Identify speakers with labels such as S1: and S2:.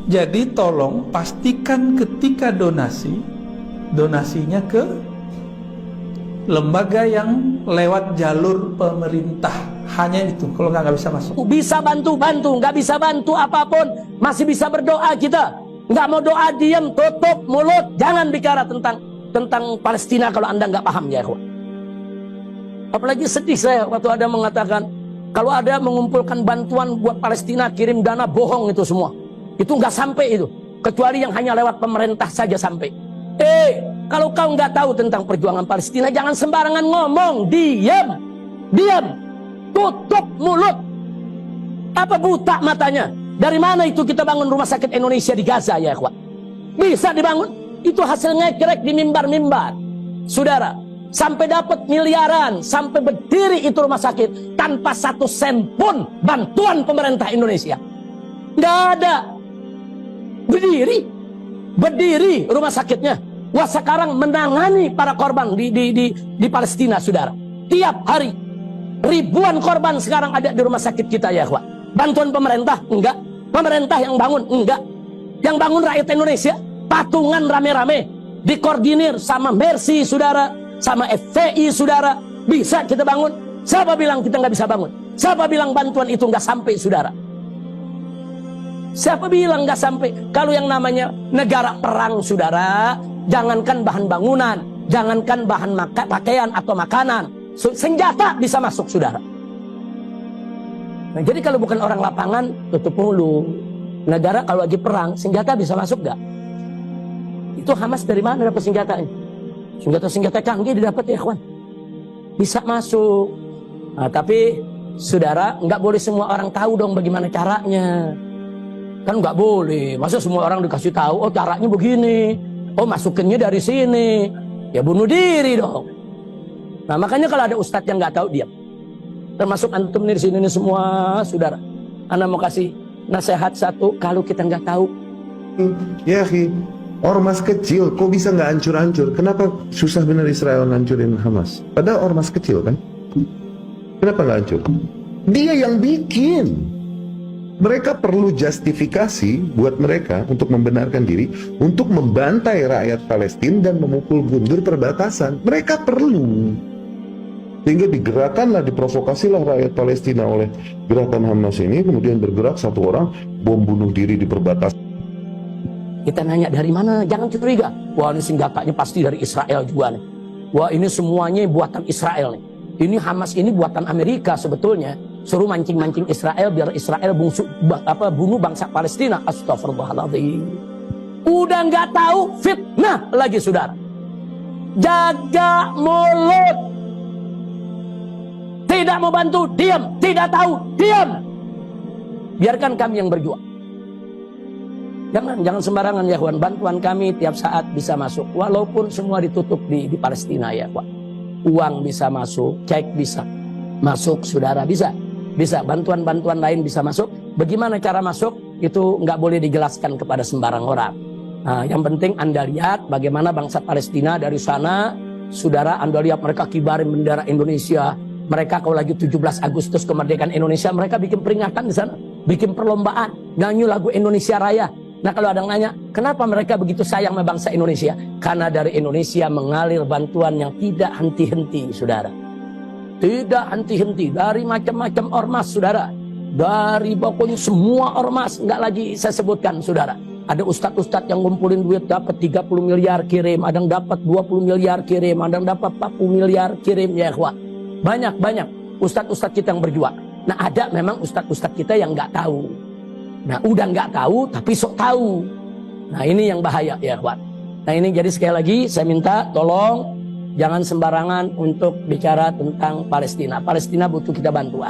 S1: Jadi tolong pastikan ketika donasinya ke lembaga yang lewat jalur pemerintah. Hanya itu, kalau nggak bisa masuk.
S2: Bisa bantu-bantu, nggak bisa bantu apapun, masih bisa berdoa kita. Nggak mau doa, diam, tutup mulut, jangan bicara tentang Palestina kalau Anda nggak paham ya, ikhwan. Apalagi sedih saya waktu ada mengatakan kalau ada mengumpulkan bantuan buat Palestina, kirim dana, bohong itu semua. Itu nggak sampai itu, kecuali yang hanya lewat pemerintah saja sampai. Kalau kau nggak tahu tentang perjuangan Palestina, jangan sembarangan ngomong, diam, tutup mulut. Apa buta matanya? Dari mana itu kita bangun rumah sakit Indonesia di Gaza ya, ikhwan? Bisa dibangun? Itu hasilnya ngekrek di mimbar-mimbar, saudara. Sampai dapat miliaran, sampai berdiri itu rumah sakit tanpa 1 sen pun bantuan pemerintah Indonesia. Nggak ada. Berdiri rumah sakitnya. Wah, sekarang menangani para korban di Palestina, saudara. Tiap hari ribuan korban sekarang ada di rumah sakit kita ya, ikhwan. Bantuan pemerintah? Enggak. Pemerintah yang bangun? Enggak. Yang bangun rakyat Indonesia, patungan rame-rame, dikoordinir sama Mercy, saudara, sama FPI, saudara. Bisa kita bangun. Siapa bilang kita nggak bisa bangun? Siapa bilang bantuan itu nggak sampai, saudara? Siapa bilang nggak sampai? Kalau yang namanya negara perang, saudara, jangankan bahan bangunan, jangankan bahan pakaian atau makanan, senjata bisa masuk, saudara. Nah, jadi kalau bukan orang lapangan, tutup mulut. Negara kalau lagi perang, senjata bisa masuk nggak? Itu Hamas dari mana dapat senjatanya? Senjata canggih didapat ya, kawan. Bisa masuk. Nah, tapi saudara, nggak boleh semua orang tahu dong bagaimana caranya. Kan nggak boleh. Masa semua orang dikasih tahu, oh caranya begini, oh masukinnya dari sini. Ya bunuh diri dong. Nah, makanya kalau ada ustadz yang nggak tahu, diam. Termasuk antum di sini nih semua, saudara. Anda mau kasih nasihat satu, kalau kita nggak tahu.
S3: Ya, ormas kecil kok bisa nggak hancur-hancur? Kenapa susah benar Israel ngancurin Hamas? Padahal ormas kecil kan? Kenapa nggak hancur? Dia yang bikin. Mereka perlu justifikasi buat mereka untuk membenarkan diri, untuk membantai rakyat Palestina dan memukul mundur perbatasan. Mereka perlu. Sehingga digerakkanlah, diprovokasilah rakyat Palestina oleh gerakan Hamas ini, kemudian bergerak satu orang bom bunuh diri di perbatasan.
S2: Kita nanya dari mana? Jangan curiga. Wah, ini senjatanya pasti dari Israel juga nih. Wah, ini semuanya buatan Israel nih. Ini Hamas ini buatan Amerika sebetulnya. Suruh mancing-mancing Israel biar Israel bunuh bangsa Palestina. Astagfirullahaladzim. Udah nggak tahu, fitnah lagi, saudara. Jaga mulut. Tidak mau bantu, diam. Tidak tahu, diam. Biarkan kami yang berjuang. Jangan sembarangan ya, kawan. Bantuan kami tiap saat bisa masuk. Walaupun semua ditutup di Palestina ya, kawan. Uang bisa masuk, cek bisa masuk, saudara, bisa bantuan-bantuan lain bisa masuk. Bagaimana cara masuk itu nggak boleh dijelaskan kepada sembarang orang. Nah, yang penting Anda lihat bagaimana bangsa Palestina dari sana, saudara. Anda lihat mereka kibarin bendera Indonesia. Mereka kalau lagi 17 Agustus kemerdekaan Indonesia, mereka bikin peringatan di sana, bikin perlombaan, nyanyi lagu Indonesia Raya. Nah, kalau ada yang nanya, kenapa mereka begitu sayang sama bangsa Indonesia? Karena dari Indonesia mengalir bantuan yang tidak henti-henti, saudara. Tidak henti-henti, dari macam-macam ormas, saudara. Dari pokoknya semua ormas, nggak lagi saya sebutkan, saudara. Ada ustadz-ustadz yang ngumpulin duit, dapat 30 miliar kirim, ada yang dapat 20 miliar kirim, ada yang dapat 40 miliar kirim, ya ikhwan. Banyak ustadz-ustadz kita yang berjuang. Nah, ada memang ustadz-ustadz kita yang nggak tahu. Nah, udah nggak tahu, tapi sok tahu. Nah, ini yang bahaya, ya ikhwan. Nah, ini jadi sekali lagi saya minta tolong jangan sembarangan untuk bicara tentang Palestina. Palestina butuh kita bantu.